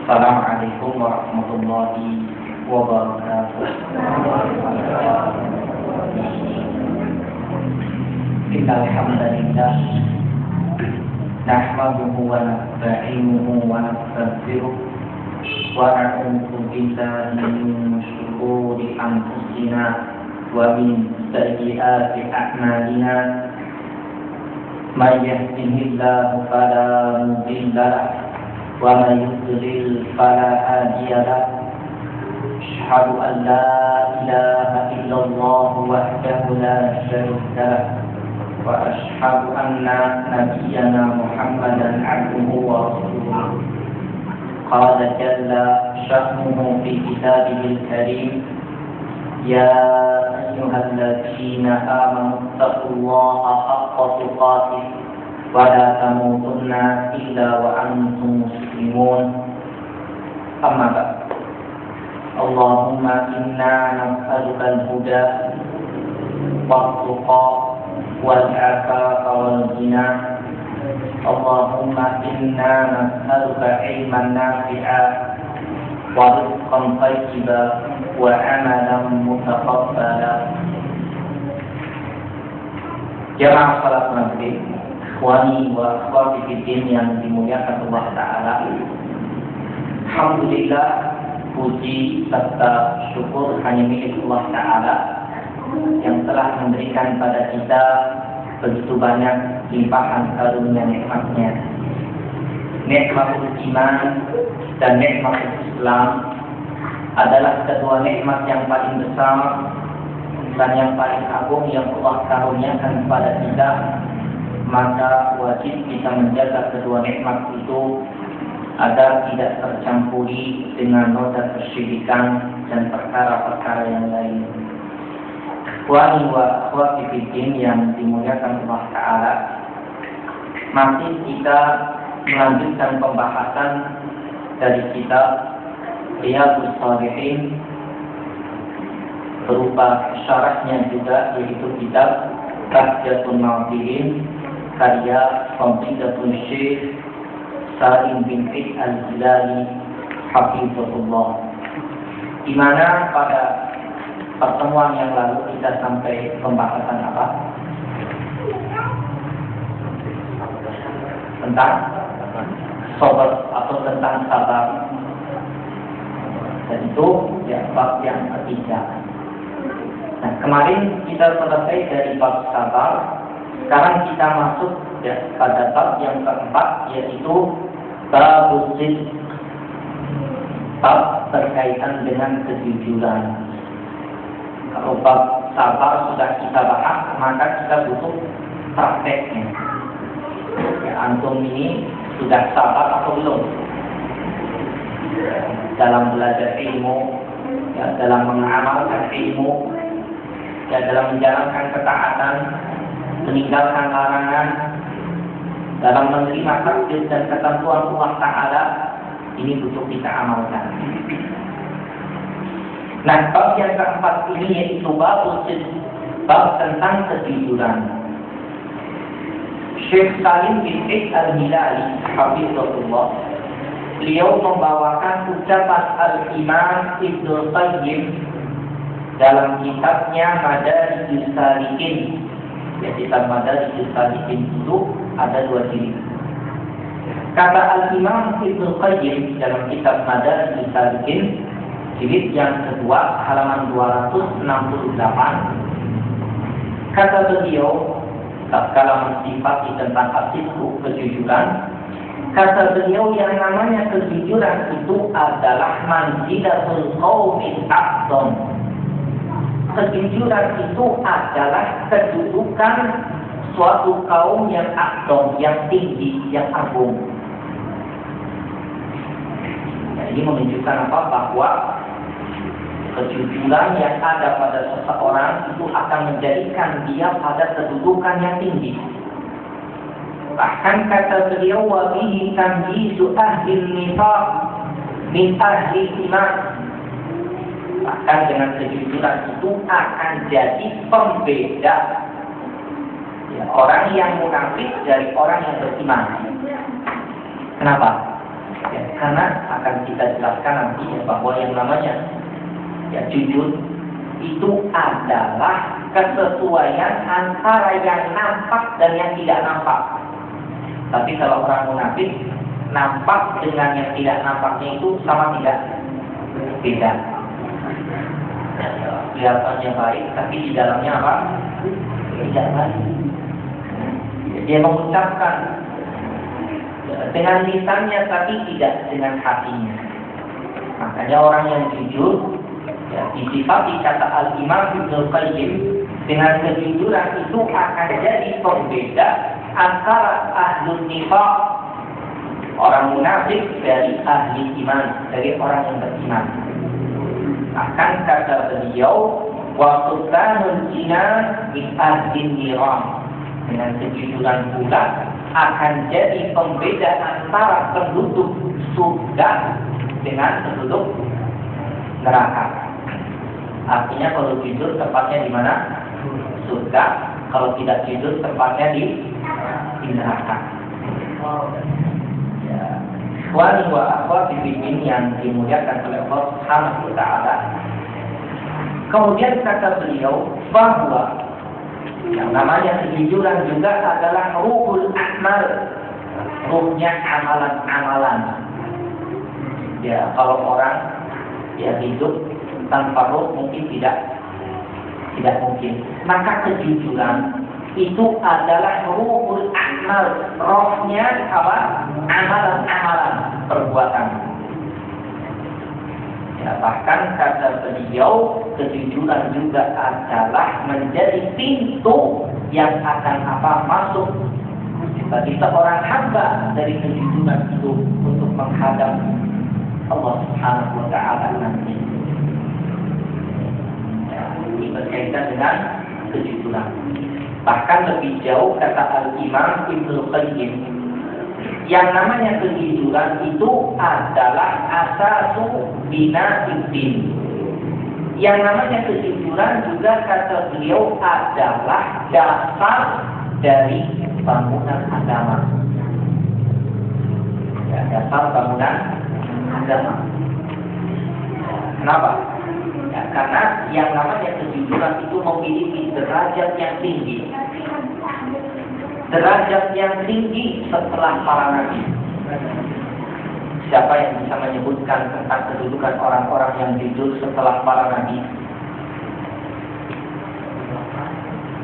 Assalamualaikum warahmatullahi wabarakatuh. Alhamdulillah, nahmaduhu wa nasta'inuhu wa nastaghfiruh wa na'udzu billahi min shururi anfusina wa min sayyiati a'malina. May yahdihillahu fala mudilla lahu wa may yudlil fala hadiya lahu. Asyhadu an la ilaha illallah wahdahu la syarika lahu wa asyhadu anna nabiyyana Muhammadan abduhu wa rasuluh. Qala jalla sya'nuhu fi kitabihil karim, ya ayyuhalladzina amanu taqullaha haqqa tuqatih wa la tamutunna illa wa antum muslimun. Amma ba'd. Allahumma inna nas'aluka al-huda wat-tuqa wal-'afafa wal-ghina. Allahumma inna nas'aluka 'ilman nafi'an wa rizqan thayyiban wa 'amalan mutaqabbala. Jamaah salat maghrib, ikhwani wa akhwati fiddin yang dimuliakan Allah Ta'ala. Alhamdulillah, puji serta syukur hanya milik Allah Ta'ala yang telah memberikan pada kita begitu banyak limpahan karunia nikmatnya. Nikmatul iman dan nikmatul Islam adalah kedua nikmat yang paling besar dan yang paling agung yang Allah karuniakan kepada kita. Maka wajib kita menjaga kedua nikmat itu agar tidak tercampuri dengan noda kesyirikan dan perkara-perkara yang lain. Ikhwani wa akhwati fiddin yang dimuliakan Allah Ta'ala, masih kita melanjutkan pembahasan dari kitab Riyadhus Shalihin berupa syarahnya juga, yaitu kitab Bahjatul Nazirin karya Fadilatul Syekh Salim bin Fid Al-Hilali hafizahullah, di mana pada pertemuan yang lalu kita sampai pembahasan apa? Tentang sabar atau tentang sabar. Dan itu ya bab yang ketiga. Nah, kemarin kita selesai dari bab sabar. Sekarang kita masuk ya pada bab yang keempat, yaitu bab sidq, bab berkaitan dengan kejujuran. Kalau bab sabar sudah kita bahas, maka kita butuh prakteknya. Ya, antum ini sudah sabar atau belum dalam belajar ilmu, ya, dalam mengamalkan ilmu, ya, dalam menjalankan ketaatan, meninggalkan larangan, dalam menerima takdir dan ketentuan Allah Ta'ala. Ini butuh kita amalkan. Nah, bab yang keempat ini yaitu bab tentang kejujuran. Syekh Salim bin Fid Al-Hilali hafizahullah, beliau membawakan ucapan Al-Imam Ibnu Qayyim dalam kitabnya Madarijus Salikin. Ya, kitab Madarijus Salikin itu ada dua jilid. Kata Al-Imam Ibnu Qayyim dalam kitab Madarijus Salikin jilid yang kedua halaman 268, kata beliau tatkala mensifati tentang as-sidqu, kejujuran, kata beliau yang namanya kejujuran itu adalah manzilatul qaumil a'dham. Kejujuran itu adalah kedudukan suatu kaum yang a'dham, yang tinggi, yang agung. Nah, ini menunjukkan apa? Bahwa kejujuran yang ada pada seseorang itu akan menjadikan dia pada kedudukan yang tinggi. Bahkan kata beliau, wa bihi tamyizu ahli nifaq min ahli iman. Bahkan dengan kejujuran itu akan jadi pembeda ya, orang yang munafik dari orang yang beriman. Kenapa? Ya, karena akan kita jelaskan nanti bahwa yang namanya jujur itu adalah kesesuaian antara yang nampak dan yang tidak nampak. Tapi kalau orang munafik, nampak dengan yang tidak nampaknya itu sama tidak? Beda. Kelihatannya baik, tapi di dalamnya apa? Tidak baik. Dia mengucapkan dengan lisannya, tapi tidak dengan hatinya. Makanya orang yang jujur, disifati kata Al-Imam Ibnul Qayyim, dengan kejujuran itu akan jadi pembeda antara ahlul nifaq, orang munafik, dari ahli iman, dari orang yang beriman. Akan kata beliau, wa sultanul jinan min ahlin niran, dengan kejujuran pula akan jadi pembeda antara penduduk surga dengan penduduk neraka. Artinya kalau jujur tempatnya di mana? Surga. Kalau tidak jujur tempatnya di neraka. Ikhwani wa akhwati fillah yang dimuliakan oleh Allah Subhanahu wa taala. Kemudian kata beliau bahwa yang namanya kejujuran juga adalah ruhul amal, ruhnya amalan-amalan. Ya, kalau orang hidup tanpa ruh mungkin tidak mungkin. Maka kejujuran itu adalah ruhul amal, rohnya apa? Amalan-amalan, perbuatan. Ya, bahkan kata beliau, kejujuran juga adalah menjadi pintu yang akan masuk bagi seorang hamba dari kejujuran itu untuk menghadap Allah Subhanahu wa taala nanti. Ya, ini berkaitan dengan kejujuran. Bahkan lebih jauh kata Al-Imam Ibnul Qayyim, yang namanya kejujuran itu adalah asasu bina'id-din. Yang namanya kejujuran juga kata beliau adalah dasar dari bangunan agama. Ya, dasar bangunan agama. Kenapa? Ya, karena yang namanya kejujuran itu memiliki derajat yang tinggi. Derajat yang tinggi setelah para nabi. Siapa yang bisa menyebutkan tentang kedudukan orang-orang yang jujur setelah para nabi?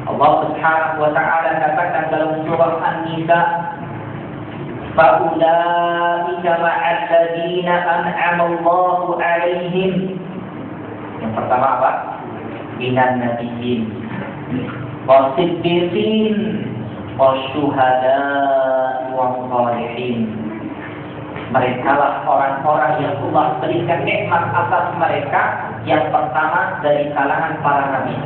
Allah Subhanahu wa taala katakan dalam surah An-Nisa, "Faulaika ma'al ladzina an'ama Allahu 'alaihim." Yang pertama apa? Minan nabiyyin was-siddiqin wasyuhada'i was-shalihin. Mereka lah orang-orang yang Allah berikan nikmat atas mereka. Yang pertama dari kalangan para nabi.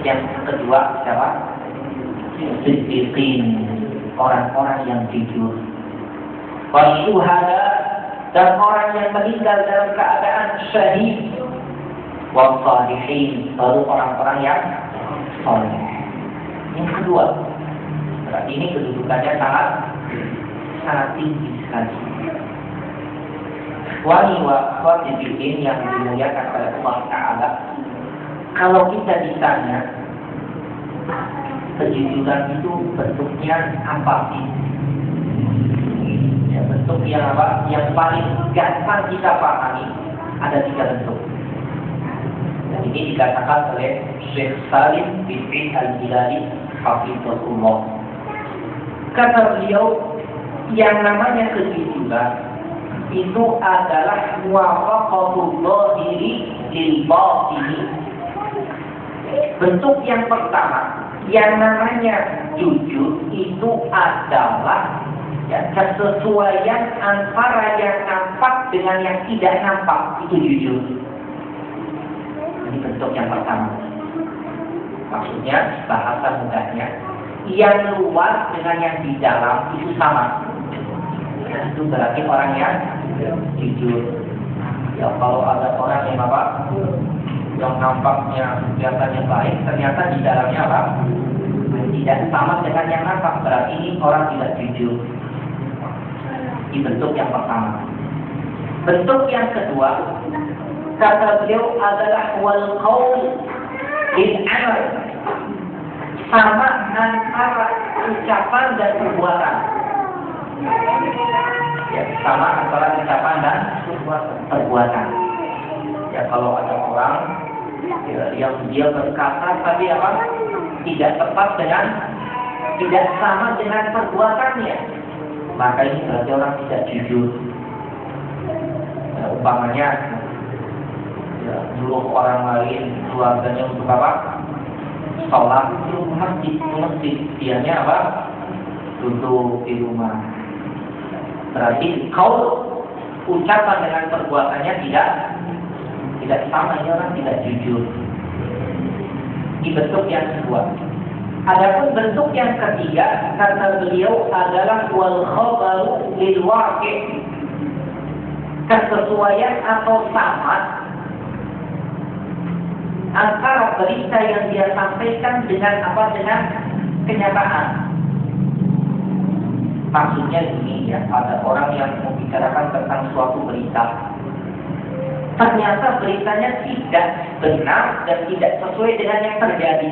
Yang kedua siapa? Siddiqin, orang-orang yang jujur. Wasyuhada, dan orang yang meninggal dalam keadaan syahid. Wassalihin, baru orang-orang yang saleh. Yang kedua, berarti ini kedudukannya sangat tinggi sekali. Wali wa khawatibihin yang dimuliakan oleh Allah Ta'ala. Kalau kita ditanya, kejujuran itu bentuknya apa sih? Ya, bentuk yang apa? Yang paling gampang kita pahami ada 3 bentuk. Dan ini dikatakan oleh Syekh Salim bin Al-Hilali hafizahullah. Kata beliau, yang namanya kejujuran itu adalah muwafaqatul zahiri lil batini. Bentuk yang pertama, yang namanya jujur itu adalah kesesuaian antara yang nampak dengan yang tidak nampak, itu jujur. Ini bentuk yang pertama. Maksudnya bahasa mudahnya, yang luar dengan yang di dalam itu sama. Itu berarti orang yang jujur. Ya, kalau ada orang yang apa? Yang nampaknya kelihatannya baik, ternyata di dalamnya apa? Tidak sama dengan yang nampak, berarti ini orang tidak jujur. Di bentuk yang pertama. Bentuk yang kedua, kata beliau adalah wal qaul bil amal. Sama antara ucapan dan perbuatan. Ya, sama antara ucapan dan perbuatan. Ya, kalau ada orang yang dia berkata tapi apa? Tidak tepat dengan, tidak sama dengan perbuatannya, maka ini berarti orang tidak jujur. Ya, umpamanya ya, nyuruh orang lain keluarganya untuk apa? Sholat di masjid, dianya apa? Duduk di rumah. Berarti kau ucapan dengan perbuatannya tidak sama, ini orang tidak jujur. Di bentuk yang kedua. Adapun bentuk yang ketiga, kata beliau adalah wal khabaru lil waqi'. Kesesuaian atau sama antara berita yang dia sampaikan dengan apa, dengan kenyataan. Maksudnya ini ya, ada orang yang membicarakan tentang suatu berita. Ternyata beritanya tidak benar dan tidak sesuai dengan yang terjadi.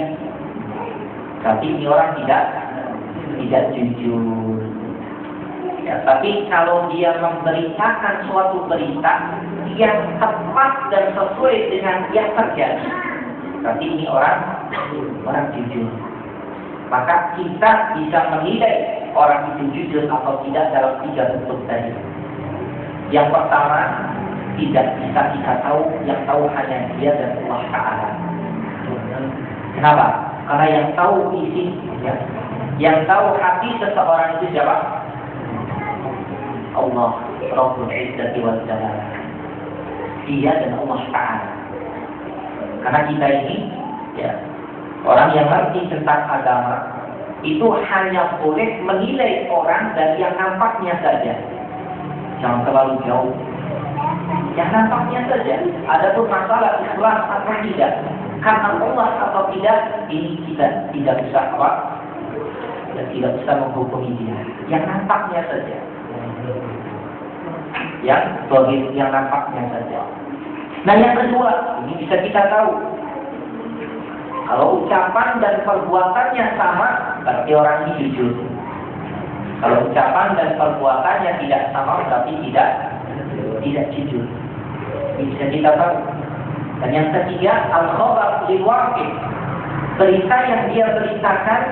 Tapi ini orang tidak jujur. Ya, tapi kalau dia memberitakan suatu berita yang tepat dan sesuai dengan yang terjadi, berarti ini orang jujur. Maka kita bisa menilai orang itu jujur atau tidak dalam 3 bentuk tadi. Yang pertama, tidak bisa kita tahu, yang tahu hanya Dia dan Allah Ta'ala. Kenapa? Karena yang tahu isi, ya, yang tahu hati seseorang itu siapa? Allah, Rabbul Izzati wal Jalal. Dia dan Allah Ta'ala. Karena kita ini, ya, orang yang ngerti tentang agama itu hanya boleh menilai orang dari yang nampaknya saja. Jangan terlalu jauh. Yang nampaknya saja. Adapun masalah ikhlas atau tidak, karena Allah atau tidak, ini kita tidak bisa apa? Dan tidak bisa menghukumi dia. Yang nampaknya saja. Yang nampaknya saja. Nah, yang kedua, ini bisa kita tahu. Kalau ucapan dan perbuatannya sama, berarti orang ini jujur. Kalau ucapan dan perbuatannya tidak sama, berarti tidak jujur. Ini bisa kita tahu. Dan yang ketiga, al-khabar lil waqi'. Berita yang dia beritakan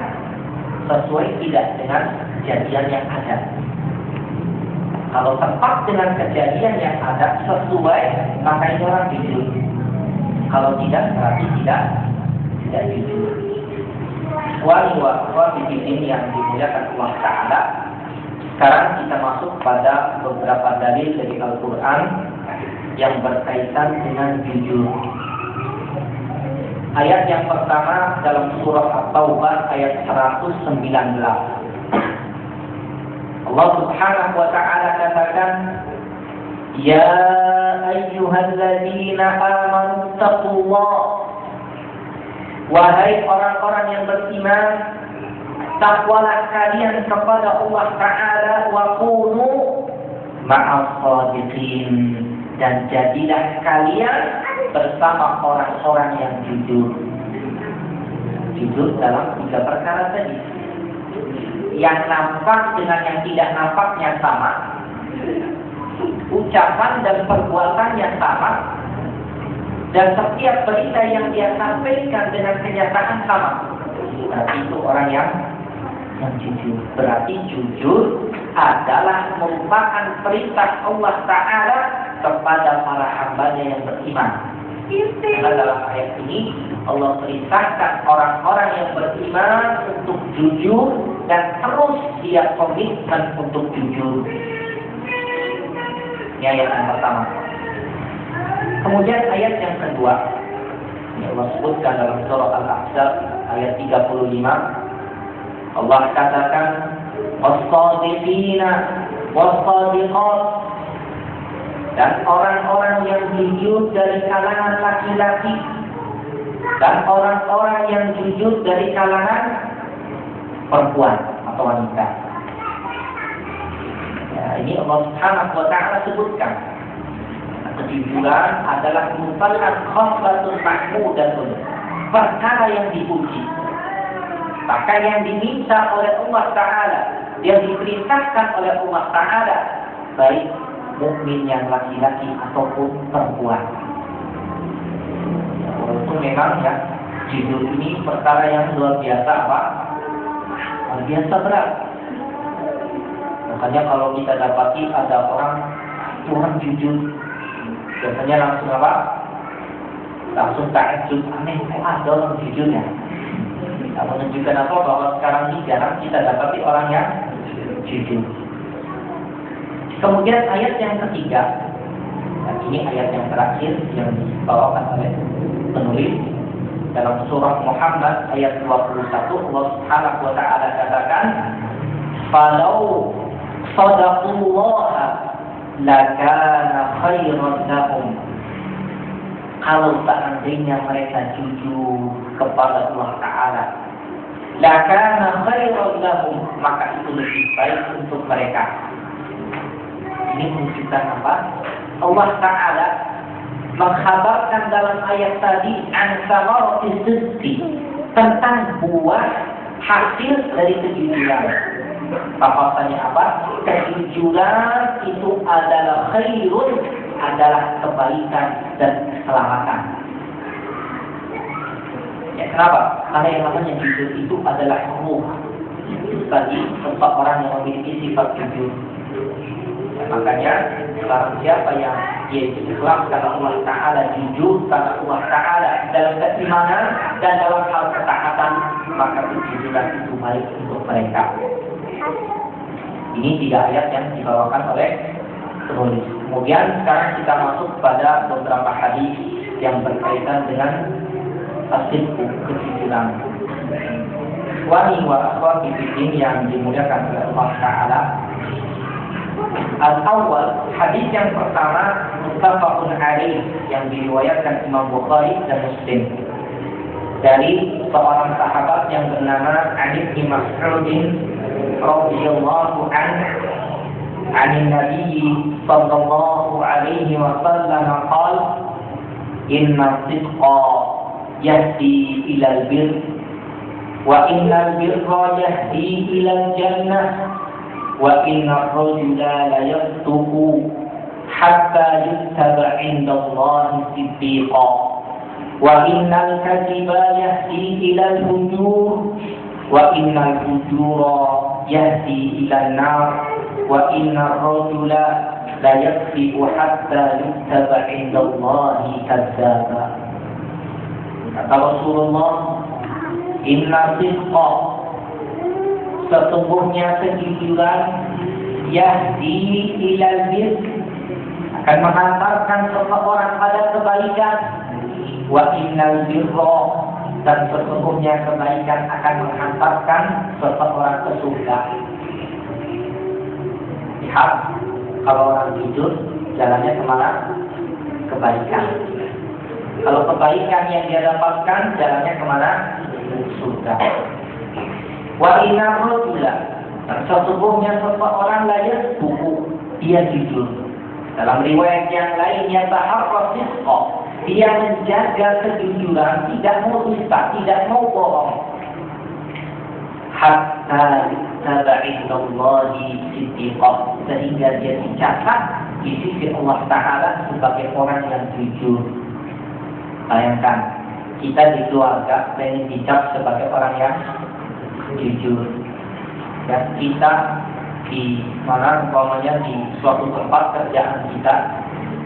sesuai tidak dengan kejadian yang ada. Kalau tepat dengan kejadian yang ada sesuai, maka ini orang jujur. Kalau tidak, berarti tidak jujur. Wa di sini yang dimuliakan Allah Ta'ala. Sekarang kita masuk pada beberapa dalil dari Al-Quran yang berkaitan dengan jujur. Ayat yang pertama dalam surah At-Taubah ayat 119. Allah Subhanahu wa Ta'ala katakan, Ya ayyuhalladzina amanu taqullah. Wahai orang-orang yang beriman, takwalah kalian kepada Allah Ta'ala wa kunu ma'as shadiqin, dan jadilah kalian bersama orang-orang yang jujur. Jujur dalam 3 perkara tadi. Yang nampak dengan yang tidak nampaknya sama. Ucapan dan perbuatannya sama. Dan setiap berita yang dia sampaikan dengan kenyataan sama. Berarti itu orang yang jujur. Berarti jujur adalah merupakan perintah Allah Ta'ala kepada para hambanya yang beriman. Karena dalam ayat ini Allah perintahkan orang-orang yang beriman untuk jujur dan terus dia komitmen untuk jujur. Ini ayat yang pertama. Kemudian ayat yang kedua, yang Allah sebutkan dalam surah Al-Ahzab ayat 35, Allah katakan, was-shadiqina was-shadiqat, dan orang-orang yang jujur dari kalangan laki-laki dan orang-orang yang jujur dari kalangan perempuan atau wanita. Ya, ini Allah Subhanahu wa Ta'ala sebutkan kejujuran adalah merupakan khoslatun mahmudatun, perkara yang dipuji, maka yang diminta oleh Allah Ta'ala, yang diperintahkan oleh Allah Ta'ala, baik mukmin yang laki-laki ataupun perempuan. Walaupun memang ya jujur ini perkara yang luar biasa apa? Luar biasa berat. Makanya kalau kita dapati ada orang jujur, biasanya langsung apa? Langsung takjub, aneh kok ada orang jujurnya. Kita menunjukkan apa? Bahwa sekarang ini jarang kita dapati orang yang jujur. Kemudian ayat yang ketiga, dan ini ayat yang terakhir yang dibawakan oleh penulis dalam surah Muhammad ayat 21, Allah Subhanahu wa Ta'ala katakan, "Falau shadaqullaha lakana khairan lahum." Kalau seandainya mereka jujur kepada Allah Ta'ala, lakana khairan lahum, maka itu lebih baik untuk mereka. Ini menunjukkan apa? Allah Ta'ala mengkhabarkan dalam ayat tadi an-samarati sidqi, tentang buah hasil dari kejujuran. Bahasanya apa? Kejujuran itu adalah khairun, adalah kebaikan dan keselamatan. Ya, kenapa? Karena yang namanya jujur itu adalah ruh. Itu tadi seseorang yang memiliki sifat jujur. Ya, makanya barang siapa yang yaitu ikhlas karena Allah Ta'ala, jujur karena Allah Ta'ala dalam keimanan dan dalam hal ketaatan, maka kejujuran itu baik untuk mereka. Ini 3 ayat yang dibawakan oleh penulis. Kemudian sekarang kita masuk pada beberapa hadis yang berkaitan dengan as-sidqu, kejujuran. Wani wa akhwati fiddin yang dimuliakan oleh Allah Ta'ala. Al-awwal, hadis yang pertama muttafaqun alaih, yang diriwayatkan Imam Bukhari dan Muslim dari seorang sahabat yang bernama Ali bin Mas'ud radhiyallahu anhu, an Nabi sallallahu alaihi wasallam qala, inna sidqa yahdi ila al-birr wa inna al-birra yahdi ila al-jannah wa inna ar-rajula la yasduqu hatta yuktaba 'inda Allah siddiqa wa inna al-kadhiba yahdi ila al-fujur wa inna al-fujura yahdi ila an-nar wa inna ar-rajula la yakzibu hatta yuktaba 'inda Allah kadzdzaba. Kata Rasulullah, inna sidqa, sesungguhnya kejujuran, yahdi ilal bir, akan menghantarkan seseorang pada kebaikan, wa innal birra, dan sesungguhnya kebaikan akan menghantarkan seseorang ke surga. Lihat, kalau orang jujur, jalannya kemana? Kebaikan. Kalau kebaikan yang dia dapatkan, jalannya kemana? Surga. Wa inna rajula, dan sesungguhnya seseorang layak buku, dia jujur. Dalam riwayat yang lainnya, taharra sidqa, dia menjaga kejujuran, tidak mau dusta, tidak mau bohong. Hatta taba'idallahi siddiqa, sehingga dia dicatat di sisi Allah Ta'ala sebagai orang yang jujur. Bayangkan, kita di keluarga pengen dicap sebagai orang yang jujur, dan kita di mana umpamanya di suatu tempat kerjaan kita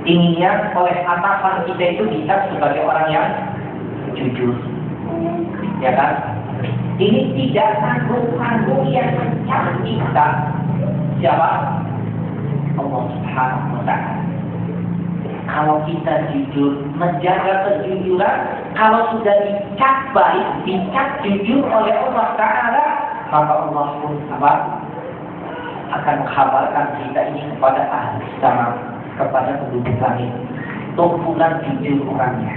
inginnya oleh atasan kita itu dicap sebagai orang yang jujur, ya kan? Ini tidak tanggung-tanggung yang mencap kita. Siapa? Allah Subhanahu wa Ta'ala. Kalau kita jujur, menjaga kejujuran, kalau sudah dicap baik, dicap jujur oleh Allah Ta'ala, maka Allah pun akan mengkhabarkan kita ini kepada ahli sama, kepada penduduk langit. Tumpukan jujur orangnya.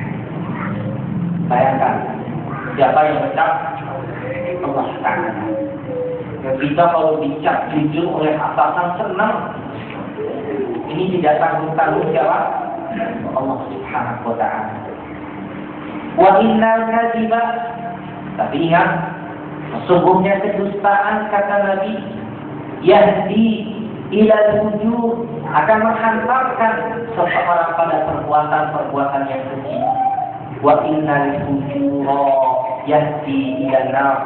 Bayangkan, siapa yang mencap? Allah Ta'ala. Dan kita kalau dicap jujur oleh atasan, senang. Ini tidak tanggung-tanggung jawab Allah Subhanahu wa ta'ala. Wa innal kadhiba, tapi ingat, sesungguhnya kedustaan, kata Nabi, yahdi ilal wujud, akan menghantarkan seseorang pada perbuatan-perbuatan yang keji. Wa innal fujura yahdi ilal nar,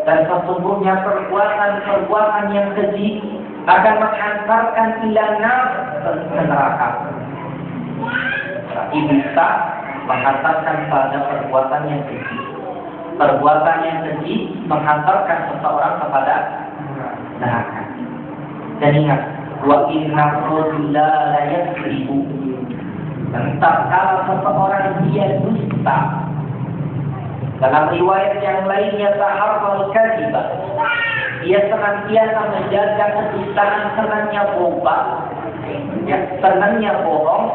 dan sesungguhnya perbuatan-perbuatan yang keji akan menghantarkan ilal nar, ke neraka. Berarti bisa menghantarkan pada perbuatan yang keji. Perbuatan yang keji menghantarkan seseorang kepada neraka. Dan ingat, wa inna rajula la yakdzibu, dan tatkala seseorang dia dusta. Dalam riwayat yang lainnya, taharral kadziba, dia senantiasa menjaga kedustaan, senangnya bohong,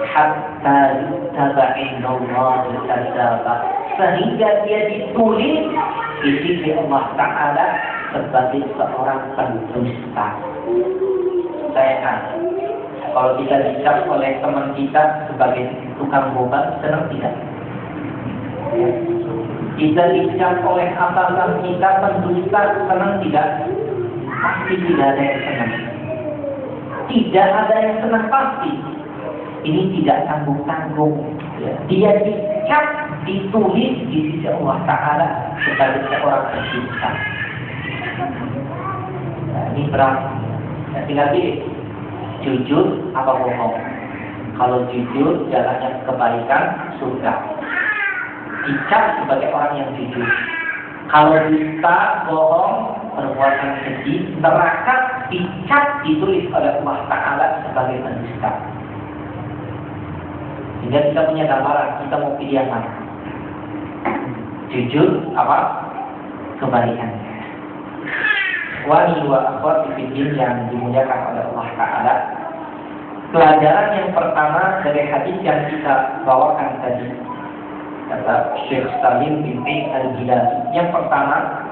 hatta yutaba'inallahu kadzaba, sehingga dia ditulis di sisi Allah Ta'ala sebagai seorang pendusta. Saya kalau kita dicap oleh teman kita sebagai tukang bohong, senang tidak? Ya. Kita dicap oleh atasan kita pendusta, senang tidak? Pasti tidak ada yang senang. Tidak ada yang senang pasti. Ini tidak tanggung-tanggung. Ya. Dia dicap, ditulis di sisi Allah Ta'ala sebagai seorang pendusta. Nah, ini berat. Ya, tinggal pilih, jujur apa bohong. Kalau jujur, jalannya kebaikan, surga. Dicap sebagai orang yang jujur. Kalau dusta, bohong, perbuatan keji, neraka, dicap, ditulis oleh Allah Ta'ala sebagai pendusta. Sehingga kita punya gambaran, kita mau pilih yang mana? Jujur apa? Kebaikan. Wani wa akhwat fiddin yang dimuliakan oleh Allah Ta'ala. Pelajaran yang pertama dari hadis yang kita bawakan tadi, kata Syekh Salim bin Al-Gilasi, yang pertama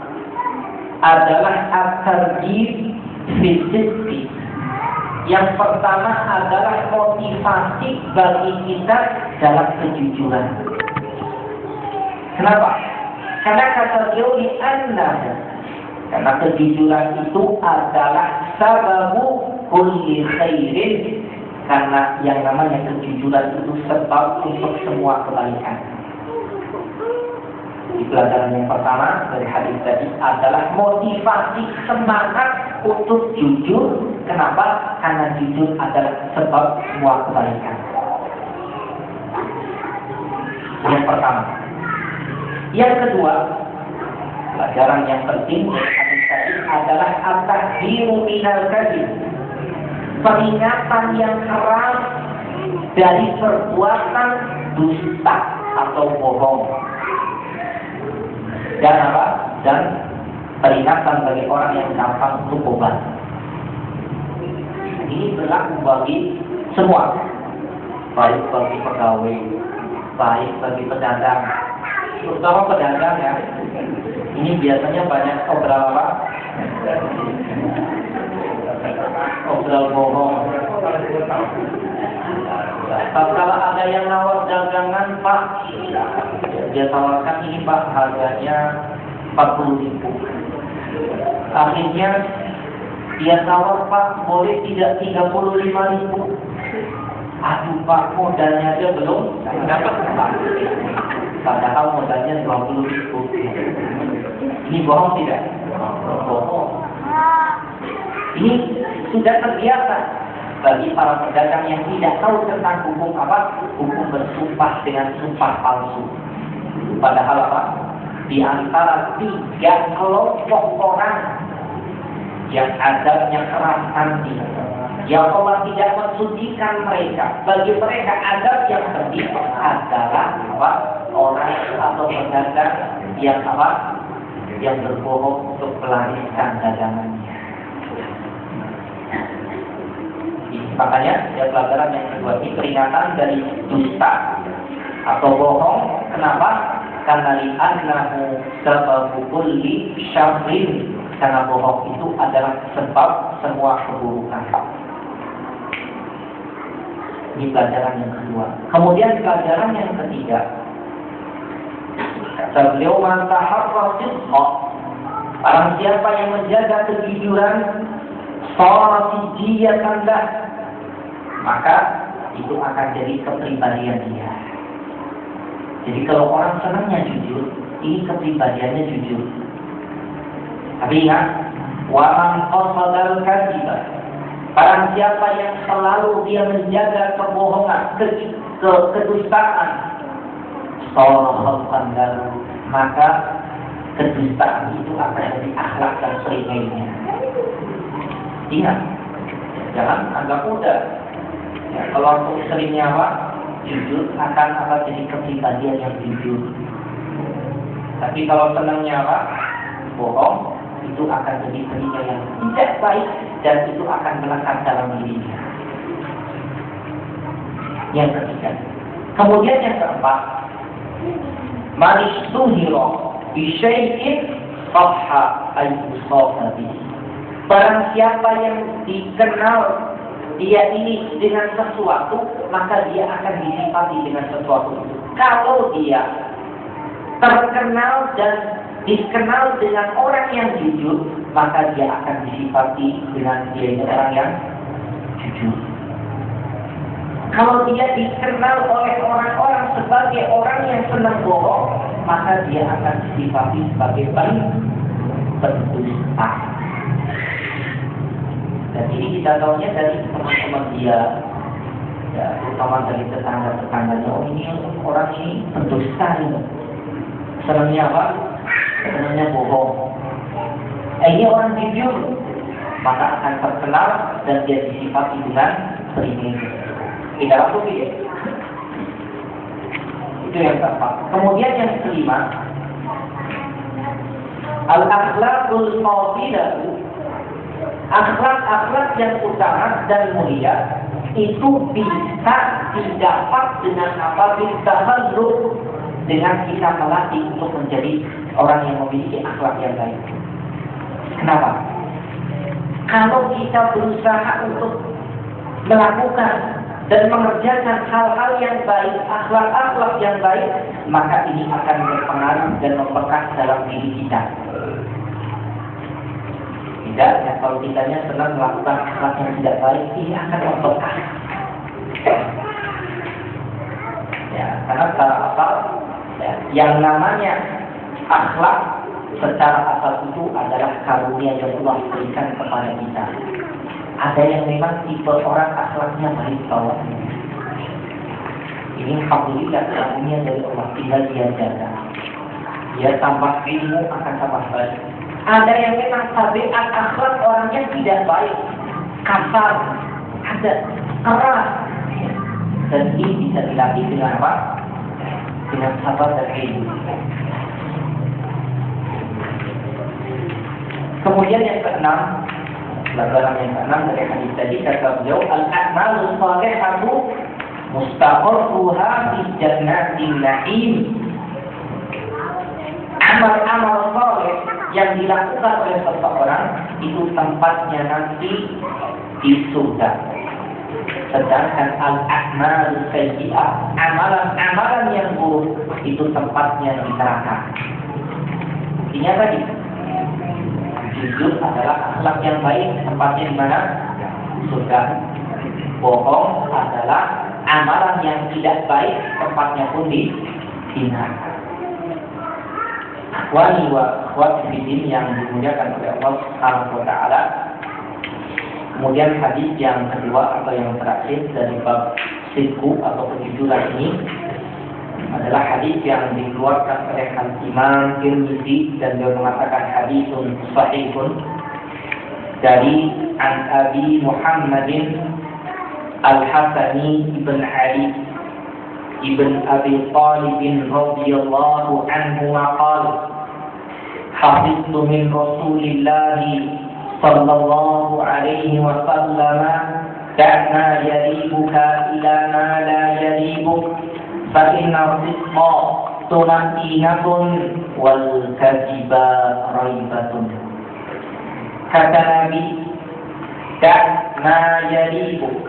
adalah at-targhib fi sidqi. Yang pertama adalah motivasi bagi kita dalam kejujuran. Kenapa? Karena kata beliau di annahu, karena kejujuran itu adalah sababu kulli khairin, karena yang namanya kejujuran itu sebab untuk semua kebaikan. Di pelajaran yang pertama dari hadis tadi adalah motivasi semangat untuk jujur. Kenapa? Karena jujur adalah sebab semua kebaikan. Yang pertama. Yang kedua, pelajaran yang penting dari hadis tadi adalah at-tahdziru minal kadzib, peringatan yang keras dari perbuatan dusta atau bohong. Dan apa? Dan peringatan bagi orang yang gampang untuk tobat. Ini berlaku bagi semua, baik bagi pegawai, baik bagi pedagang, terutama pedagang ya. Ini biasanya banyak obral apa? Obral bohong. Kalau ada yang nawar dagangan, Pak, dia tawarkan ini Pak, harganya 40.000. Akhirnya dia tawar, Pak, boleh tidak 35.000. Aduh Pak, modalnya aja belum dapat Pak. Padahal modalnya 20.000. Ini bohong tidak? Bohong. Ini sudah terbiasa bagi para pedagang yang tidak tahu tentang hukum apa? Hukum bersumpah dengan sumpah palsu. Padahal apa? Di antara 3 kelompok orang yang adabnya keras nanti, yang Allah tidak mensucikan mereka, bagi mereka adab yang lebih adalah apa? Orang atau pedagang yang apa? Yang berbohong untuk melarikan dagangannya. Makanya ya pelajaran yang kedua ini peringatan dari dusta atau bohong. Kenapa? Karena li'annahu sababu kulli syarrin, karena bohong itu adalah sebab semua keburukan. Ini pelajaran yang kedua. Kemudian pelajaran yang ketiga, kata beliau, man taharra sidqa, barang siapa yang menjaga kejujuran, sawasijiyatan dah, maka itu akan jadi kepribadian dia. Jadi kalau orang senangnya jujur, ini kepribadiannya jujur. Tapi ingat, wa man qasadal kadziba, barang siapa yang selalu dia menjaga kebohongan, kedustaan, salahkan dalam, maka kedustaan itu akan jadi akhlak dan peribadiannya. Ingat, jangan anggap mudah. Ya, kalau untuk seringnya apa? Jujur akan jadi kepribadian yang jujur. Tapi kalau senangnya apa? Bohong, itu akan jadi pribadi yang tidak baik dan itu akan melekat dalam dirinya. Yang ketiga. Kemudian yang keempat, manistuhiro bisyai'in sahha ayyusafa bihi. Barang siapa yang dikenal dia ini dengan sesuatu, maka dia akan disifati dengan sesuatu itu. Kalau dia terkenal dan dikenal dengan orang yang jujur, maka dia akan disifati dengan dia orang yang jujur. Kalau dia dikenal oleh orang-orang sebagai orang yang senang bohong, maka dia akan disifati sebagai pendusta. Dan ini kita tahunya dari teman-teman dia, ya, terutama dari tetangga-tetangganya. Oh, ini orang ini pendusta ini. Senangnya apa? Senangnya bohong. Ini orang jujur, maka akan terkenal dan dia disifati dengan pribadi. Tidak laku ya. Itu yang keempat. Kemudian yang kelima, al-akhlaqul fadilatu, akhlak-akhlak yang utama dan mulia itu bisa didapat dengan apa? Bitahalluk, dengan kita melatih untuk menjadi orang yang memiliki akhlak yang baik. Kenapa? Kalau kita berusaha untuk melakukan dan mengerjakan hal-hal yang baik, akhlak-akhlak yang baik, maka ini akan berpengaruh dan membekas dalam diri kita. Tidak, ya, kalau kitanya senang melakukan akhlak yang tidak baik, ini akan membekas. Ya, karena secara asal, ya, yang namanya akhlak secara asal itu adalah karunia yang Allah berikan kepada kita. Ada yang memang tipe orang akhlaknya baik bawah. Ini alhamdulillah karunia dari Allah, tinggal dia jaga. Dia tambah ilmu akan tambah baik. Ada yang memang tabiat akhlak orangnya tidak baik, kasar, ada keras, dan ini bisa dilatih dengan apa? Dengan sabar dan ilmu. Kemudian yang keenam, pelajaran yang keenam dari hadis tadi, kata beliau, al-a'malu shalihatu mustaqarruha fi jannatin na'im. Amal-amal saleh yang dilakukan oleh seseorang itu tempatnya nanti di surga. Sedangkan al-a'malu sayyi'ah, amalan-amalan yang buruk itu tempatnya di neraka. Artinya tadi, jujur adalah akhlak yang baik, tempatnya di mana? Surga. Bohong adalah amalan yang tidak baik, tempatnya pun di neraka. Akhwani wa akhwati fiddin yang dimuliakan oleh Allah Subhanahu wa taala. Kemudian hadis yang kedua atau yang terakhir dari bab sidqu atau kejujuran ini adalah hadis yang dikeluarkan oleh Imam Tirmidzi dan dia mengatakan hadisun sahihun dari an Abi Muhammadin Al-Hasani ibn Ali ibn Abi Talib radhiyallahu anhu qala hafiztu min Rasulillah sallallahu alaihi wasallam da'ma yaribuka ila ma la yaribuk fa inna rizqa tumakinatun wal kadhiba raibatun. Kata Nabi, da'ma yaribuk,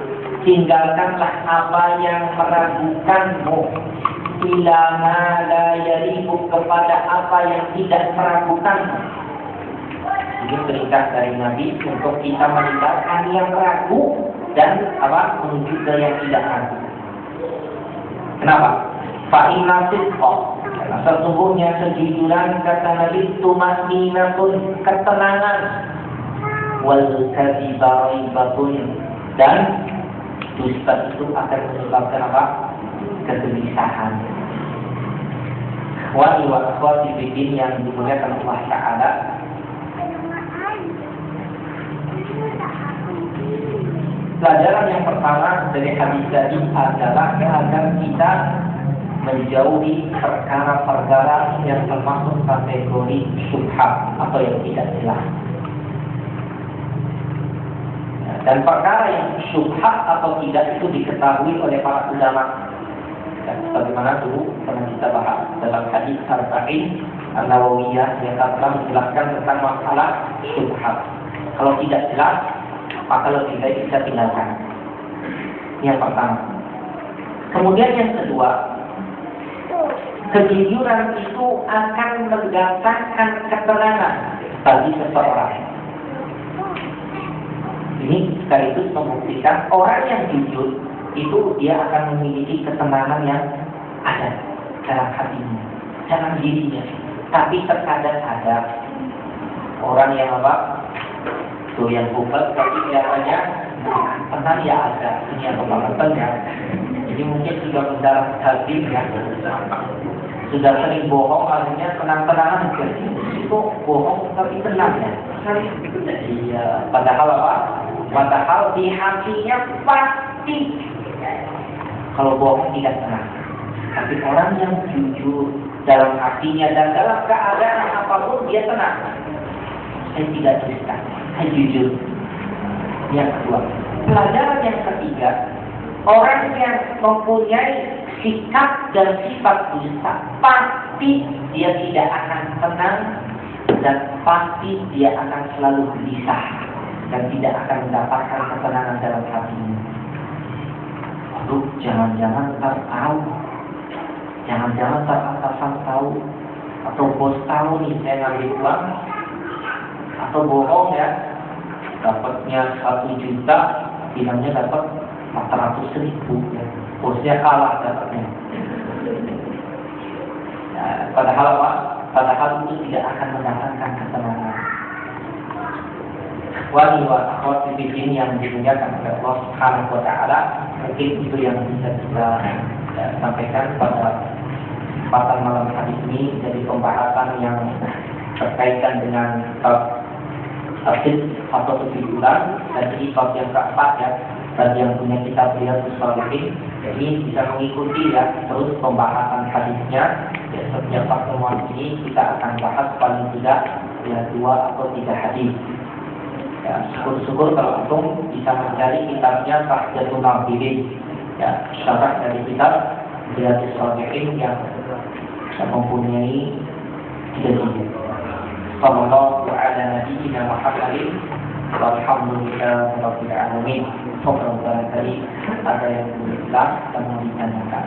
tinggalkanlah apa yang meragukanmu, ila ma la yaliku, kepada apa yang tidak meragukanmu. Ini perintah dari Nabi untuk kita meninggalkan yang ragu dan menuju ke yang tidak ragu. Kenapa? Fa inna sidqa, karena sesungguhnya kejujuran, kata Nabi, tumaninatun, ketenangan, wal kadhiba raibatun, dan dusta itu akan menyebabkan kegelisahan. Wa akhwati bidin yang dimuliakan Allah Ta'ala, pelajaran yang pertama dari hadis tadi adalah agar kita menjauhi perkara-perkara yang termasuk kategori syubhat atau yang tidak jelas. Dan perkara yang syubhat atau tidak itu diketahui oleh para ulama. Dan sebagaimana dulu pernah kita bahas dalam hadis Arba'in An-Nawawiyah yang telah menjelaskan tentang masalah syubhat. Kalau tidak jelas, maka lebih baik kita tinggalkan. Yang pertama. Kemudian yang kedua, kejujuran itu akan mendatangkan ketenangan bagi seseorang. Ini sekaligus membuktikan orang yang jujur itu dia akan memiliki ketenangan yang ada dalam hatinya, dalam dirinya. Tapi terkadang ada orang yang tuh yang bukan, tapi kelihatannya tenang ya ada, ini yang kebangetan ya. Jadi mungkin sudah mendalam hati ya, sudah sering bohong, akhirnya tenang-tenangan itu bohong tapi tenang ya. Iya, padahal padahal di hatinya pasti kalau bohong tidak tenang. Tapi orang yang jujur dalam hatinya dan dalam keadaan apapun dia tenang. Saya tidak dusta, saya jujur. Yang kedua, pelajaran yang ketiga, orang yang mempunyai sikap dan sifat dusta pasti dia tidak akan tenang dan pasti dia akan selalu gelisah dan tidak akan mendapatkan ketenangan dalam hatinya. Aduh, jangan-jangan ntar tahu, jangan-jangan ntar atasan tahu atau bos tahu nih saya ngambil uang, atau bohong ya, dapatnya 1 juta, bilangnya dapat 400.000 ya. Bosnya kalah dapatnya. Ya, padahal itu tidak akan mendatangkan ketenangan. Wali wa akhwati bidin yang dimuliakan oleh Allah Subhanahu wa Ta'ala, mungkin itu yang bisa kita sampaikan pada kesempatan malam hari ini. Jadi pembahasan yang berkaitan dengan tafsir atau kejujuran, dan ini bab yang keempat ya, bagi yang punya kitab Riyadhus Shalihin. Jadi bisa mengikuti ya terus pembahasan hadisnya. Ya, setiap pertemuan ini kita akan bahas paling tidak ya 2 atau 3 hadis. Ya, syukur-syukur kalau antum bisa mencari kitabnya Tahjatul Nabiyin, ya syarah dari kitab Riyadhus Shalihin yang mempunyai 3 jilid. Sallallahu ala nabiyyina Muhammadin walhamdulillahi rabbil alamin. Semoga barangkali ada yang berjelas dan ditanyakan.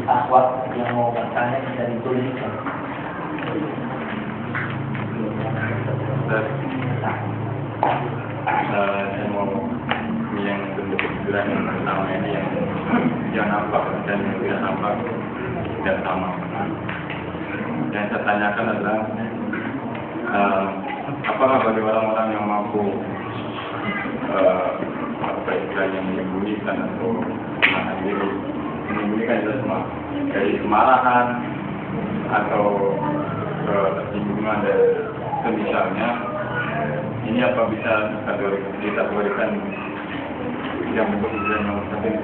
Akhwat yang mau bertanya bisa dituliskan. Saya mau yang bentuk kejujuran yang pertama ini yang nampak dan yang tidak nampak tidak sama. Yang saya tanyakan adalah apakah bagi orang-orang yang mampu yang menyembunyikan atau menahan diri, menyembunyikan itu semua dari kemarahan atau ketersinggungan dan misalnya, ini apa bisa dikategorikan yang bentuk kejujuran yang penting?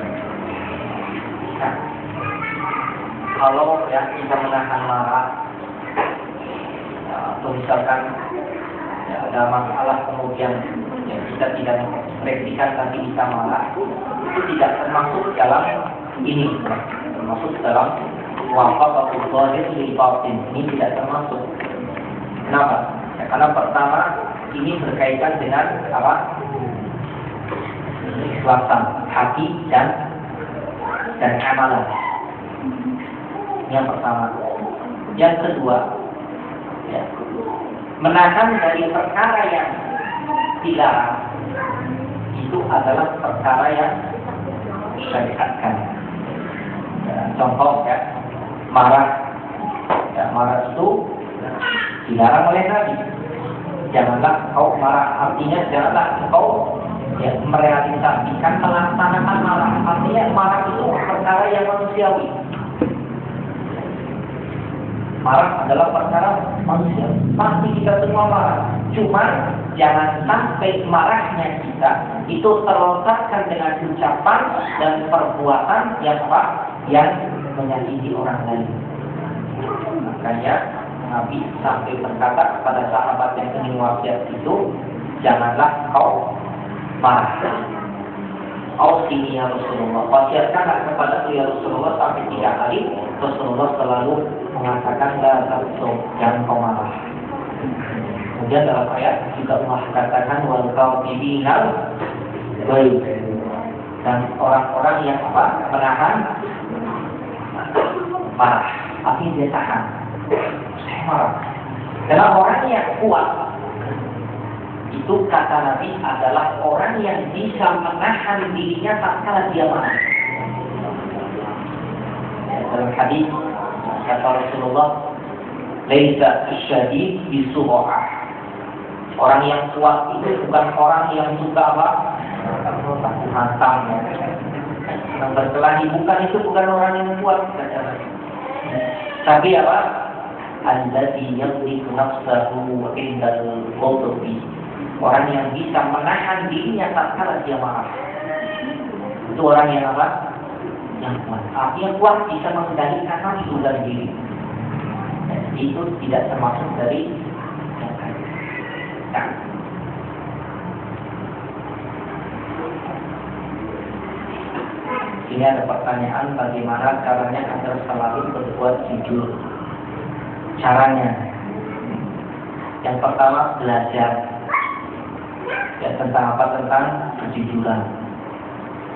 Kalau ya kita menahan marah, ya, atau misalkan ya, ada masalah kemudian ya, kita tidak mengekspresikan tapi kita marah, itu tidak termasuk dalam ini, termasuk dalam wafaqatul zahir lil batin. Ini tidak termasuk. Kenapa? Ya, karena pertama ini berkaitan dengan apa? Ikhlasan hati dan amalan. Yang pertama. Yang kedua, ya, menahan dari perkara yang dilarang itu adalah perkara yang disyariatkan. Ya, contoh ya, marah. Ya, marah itu dilarang oleh Nabi. Janganlah kau marah, artinya janganlah kau ya, merealisasikan melaksanakan marah. Artinya marah itu perkara yang manusiawi. Marah adalah perkara manusia. Pasti kita semua marah. Cuma jangan sampai marahnya kita itu terlontarkan dengan ucapan dan perbuatan yang apa? Yang menyakiti orang lain. Makanya Nabi sampai berkata kepada sahabat yang ingin wasiat itu, janganlah kau marah. Ausini ya Rasulullah, wasiatkanlah kepada ya Rasulullah sampai 3 kali. Rasulullah selalu mengatakan la taksub, jangan kau marah. Kemudian dalam ayat juga Allah katakan wal qaidinal baik, dan orang-orang yang apa? Menahan marah, artinya dia tahan. Saya marah. Karena orang yang kuat itu kata Nabi adalah orang yang bisa menahan dirinya tatkala dia marah. Dalam hadis kata Rasulullah, laisa asyadid bisu'ah. Orang yang kuat itu bukan orang yang suka apa? Hantam ya. Yang berkelahi, bukan, itu bukan orang yang kuat kata Nabi. Tapi apa? Alladzi yamliku nafsahu 'indal ghadabi. Orang yang bisa menahan dirinya tatkala dia marah. Itu orang yang apa? Yang kuat. Artinya kuat bisa mengendalikan nafsu dan diri. Itu tidak termasuk dari yang lain. Nah. Ini ada pertanyaan, bagaimana caranya agar selalu berbuat jujur? Caranya, yang pertama belajar. Ya, tentang apa? Tentang kejujuran.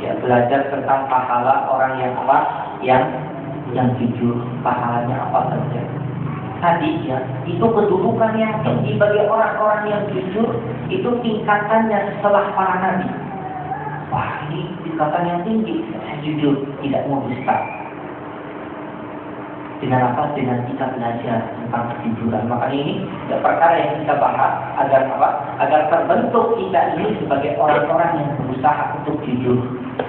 Ya, belajar tentang pahala orang yang apa? Yang jujur, pahalanya apa saja. Tadi ya, itu kedudukan yang tinggi bagi orang-orang yang jujur, itu tingkatannya setelah para nabi. Wah, ini tingkatan yang tinggi. Saya jujur, tidak mau dusta. Dengan apa? Dengan kita belajar tentang kejujuran. Makanya ini ya, perkara yang kita bahas agar apa? Agar terbentuk kita ini sebagai orang-orang yang berusaha untuk jujur,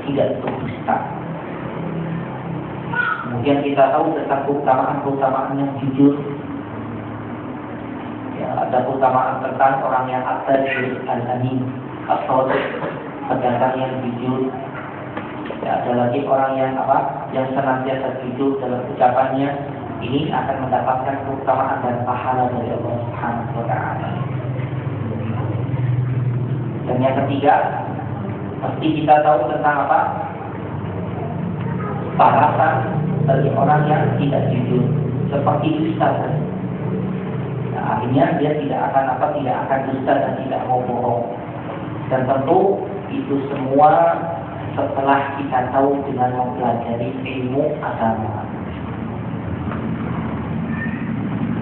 tidak untuk dusta. Kemudian kita tahu tentang keutamaan yang jujur. Ya, ada keutamaan tentang orang yang at-tajir al-amin, as-shadiq, pedagang yang jujur. Ya, ada lagi orang yang apa? Yang senantiasa jujur dalam ucapannya. Ini akan mendapatkan keutamaan dan pahala dari Allah Subhanahu wa taala. Dan yang ketiga, pasti kita tahu tentang apa? Balasan dari orang yang tidak jujur, seperti dusta. Nah, akhirnya dia tidak akan dusta dan tidak mau bohong. Dan tentu itu semua setelah kita tahu dengan mempelajari ilmu agama.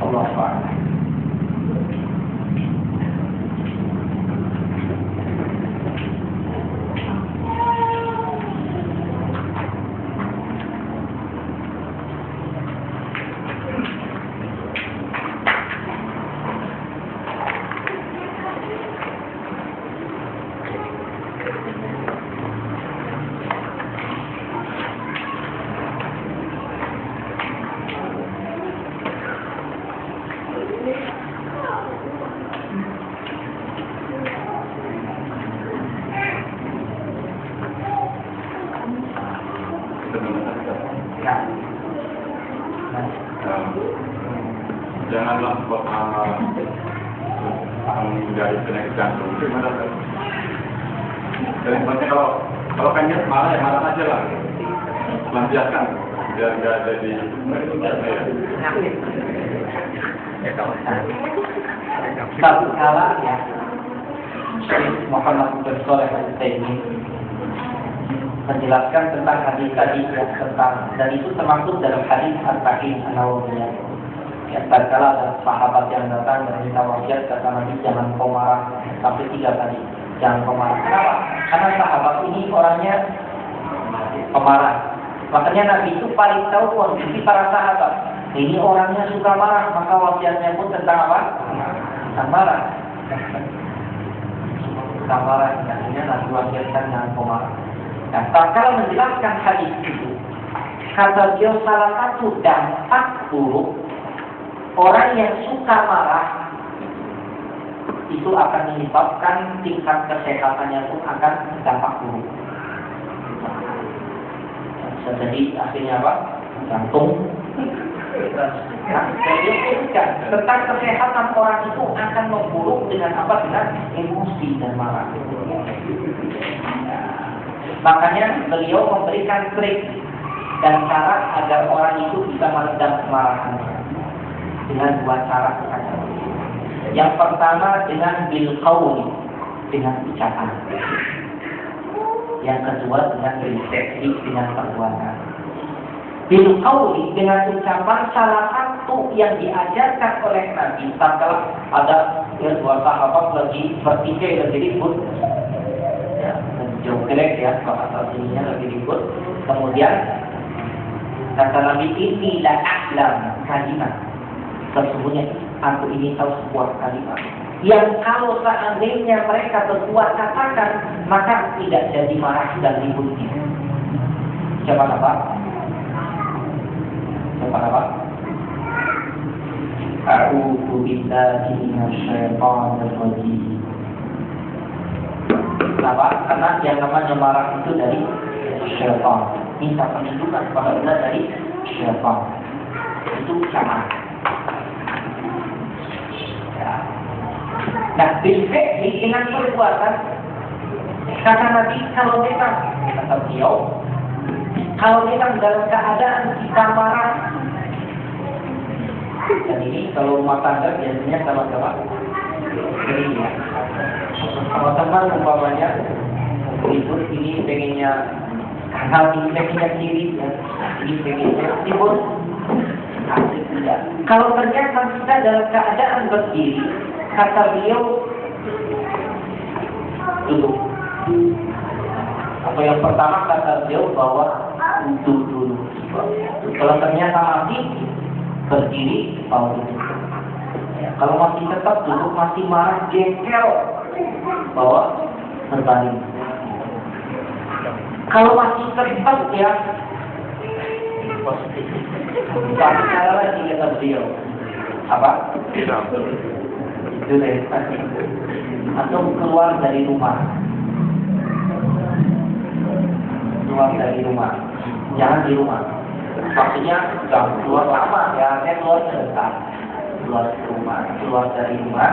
Allah SWT. Janganlah menghindari penyakit jantung. Gimana? Dan kalau pengen marah ya marah aja lah, lampiaskan, biar nggak jadi satu kala ya Syekh Muhammad bin Shalih Al-Utsaimin menjelaskan tentang hadis tadi ya, tentang, dan itu termasuk dalam hadis Arba'in An-Nawawiyah. Ya, tatkala ada sahabat yang datang dan minta wasiat, kata Nabi, jangan kau marah, sampai 3 kali. Jangan kau marah. Kenapa? Karena sahabat ini orangnya pemarah. Makanya Nabi itu paling tahu kondisi para sahabat. Ini orangnya suka marah, maka wasiatnya pun tentang apa? Tentang marah. Tentang marah. Akhirnya Nabi wasiatkan jangan kau marah. Nah, tatkala menjelaskan hadis itu, kata beliau salah satu dampak buruk orang yang suka marah itu akan menyebabkan tingkat kesehatannya pun akan dampak buruk. Bisa jadi akhirnya apa? Jantung. Nah, tentang kesehatan orang itu akan memburuk dengan apa? Dengan emosi dan marah. Makanya beliau memberikan trik dan cara agar orang itu bisa meredam kemarahannya dengan 2 cara saja. Yang pertama dengan bil qauli, dengan ucapan. Yang kedua dengan bil fi'li, dengan perbuatan. Bil qauli, dengan ucapan, salah satu yang diajarkan oleh Nabi tatkala ada 2 sahabat lagi bertikai lagi ribut. Jauh jelek ya, bahasa aslinya lagi ribut. Kemudian kata Nabi, ini la a'lam kalimat. Sesungguhnya aku ini tahu sebuah kalimat yang kalau seandainya mereka berdua katakan, maka tidak jadi marah dan ributnya. Siapa apa? Siapa apa? A'udzu billahi minasyaitonir rajim. Kenapa? Karena yang namanya marah itu dari syaitan. Minta perlindungan kepada Allah dari syaitan. Itu sama. Ya. Nah, bil-fi'li, dengan perbuatan, kata Nabi, kalau memang, kata beliau, kalau memang dalam keadaan kita marah, dan ini kalau rumah tangga biasanya sama-sama jadi ya. Kalau teman umpamanya ribut, ini pengennya hal ini pengennya kiri ya, ini pengennya ribut. Kalau ternyata kita dalam keadaan berdiri, kata beliau duduk. Atau yang pertama kata beliau bahwa duduk dulu. Kalau ternyata masih berdiri, baru duduk. Kalau masih tetap duduk, masih marah, jengkel, bahwa berbalik. Kalau masih tetap ya positif. Satu cara lagi kata beliau, apa? Itu deh. Atau keluar dari rumah. Keluar dari rumah. Jangan di rumah. Maksudnya jangan keluar lama ya, saya keluar sebentar. Keluar rumah, keluar dari rumah,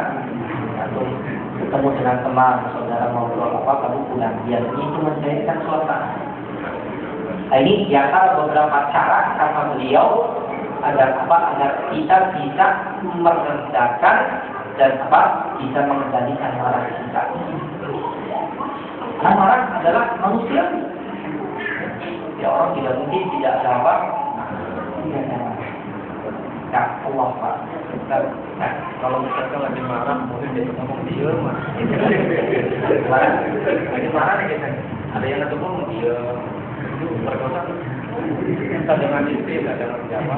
atau ketemu dengan teman, saudara ngobrol apa, kamu pulang. Biasanya itu mencairkan suasana. Nah, ini di antara beberapa cara kata beliau agar apa? Agar kita bisa meredakan dan apa? Bisa mengendalikan marah kita. Karena marah adalah manusia. Ya, orang tidak mungkin tidak ada apa? Tidak ada. Nah, Allah Pak. Nah, kalau misalkan lagi marah, mungkin dia ngomong diam, Mas. Lagi marah nih kita. Ada yang satu ngomong diam. Itu perkosa. Kita dengan istri, kita dengan siapa?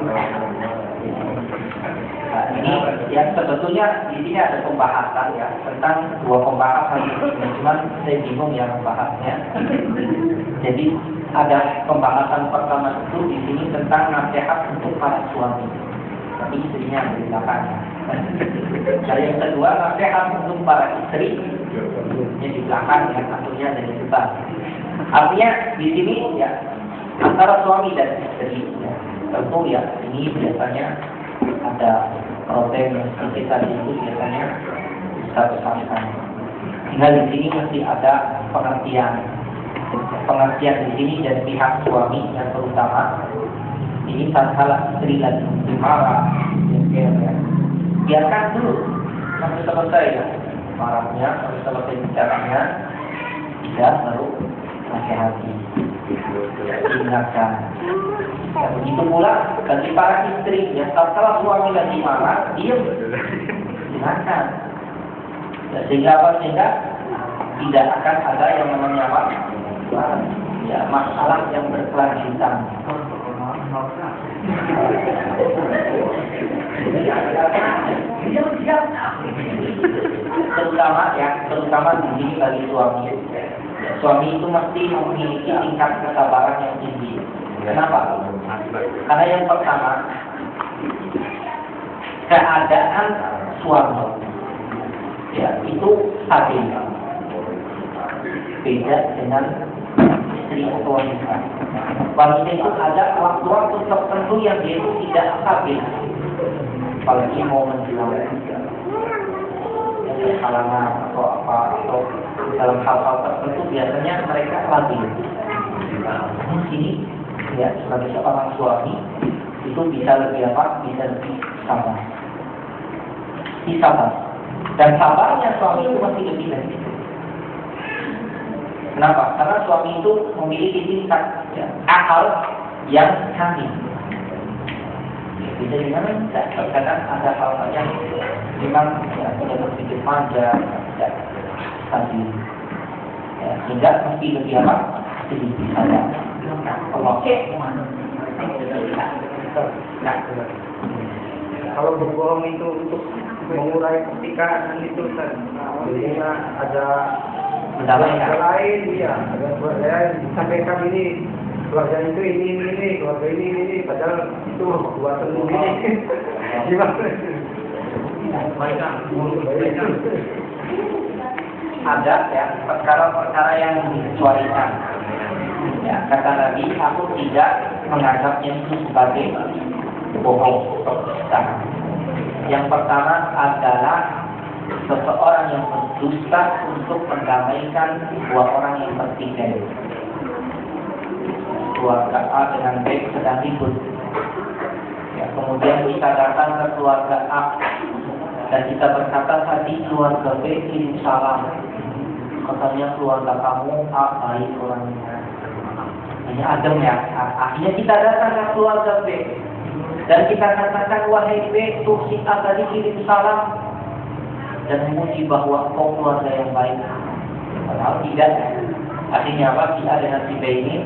Nah, ini yang sebetulnya di sini ada pembahasan ya tentang 2 pembahasan. Cuman saya bingung ya membahasnya. Jadi ada pembahasan pertama itu di sini tentang nasihat untuk para suami. Tapi istrinya di belakangnya. Dan yang kedua nasihat untuk para istri, ini di belakang ya, satunya ada di depan. Artinya di sini ya antara suami dan istri ya, tentu ya ini biasanya ada problem yang sedikit tadi itu biasanya bisa besarkan. Tinggal di sini mesti ada pengertian. Pengertian di sini dari pihak suami yang terutama. Ini salah istri lagi marah, ya. Biarkan dulu sampai selesai ya marahnya, sampai selesai bicaranya, tidak baru nasihati, ingatkan. Ya, begitu pula bagi para istri yang setelah suami lagi marah, diam, ingatkan. Ya, sehingga apa? Sehingga tidak akan ada yang namanya apa? Ya, masalah yang berkelanjutan. Terutama di sini bagi suami. Suami itu mesti memiliki tingkat kesabaran yang tinggi. Kenapa? Karena yang pertama, keadaan suami ya itu stabil, beda dengan istri atau wanita. Wanita itu ada waktu-waktu tertentu yang dia itu tidak stabil, apalagi mau menjelang halangan atau apa, atau dalam hal-hal tertentu biasanya mereka labil. Di sini ya sebagai seorang suami itu bisa lebih apa? Bisa lebih sabar. Sabar. Dan sabarnya suami itu masih lebih dari itu. Kenapa? Karena suami itu memiliki tingkat ya, akal yang canggih. Bisa dimana? Terkadang ada hal-hal yang memang ya, tidak berpikir panjang, tidak stabil. Ya, sehingga mesti lebih apa? Lebih sadar. Kalau berbohong itu untuk mengurai pertikaian itu kan, artinya ada mendamaikan lain, ya, ada keluarga lain disampaikan ini keluarga itu ini, keluarga ini, padahal itu buatan ini. Gimana? Ada ya perkara-perkara yang disesuaikan. Ya, kata Nabi, aku tidak menganggapnya itu sebagai bohong atau dusta. Yang pertama adalah seseorang yang berdusta untuk mendamaikan dua orang yang bertikai. Keluarga A dengan B sedang ribut. Ya, kemudian kita datang ke keluarga A dan kita berkata tadi keluarga B kirim salam. Katanya keluarga kamu A baik orangnya. Ini adem ya. Akhirnya kita datang ke keluarga B dan kita katakan wahai B, tuh si A tadi kirim salam dan memuji bahwa kau keluarga yang baik. Padahal tidak. Artinya apa? Si A dengan si B ini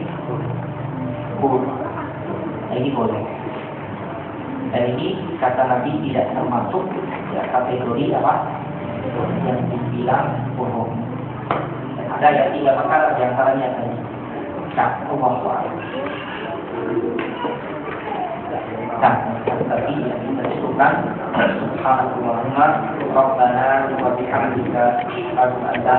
buruk. Ini boleh. Dan ini kata Nabi tidak termasuk ya, kategori apa? Yang dibilang bohong. Ada ya 3 perkara diantaranya tadi. Nah, tadi yang kita sebutkan Subhanallahumma Rabbana wa bihamdika asyhadu an la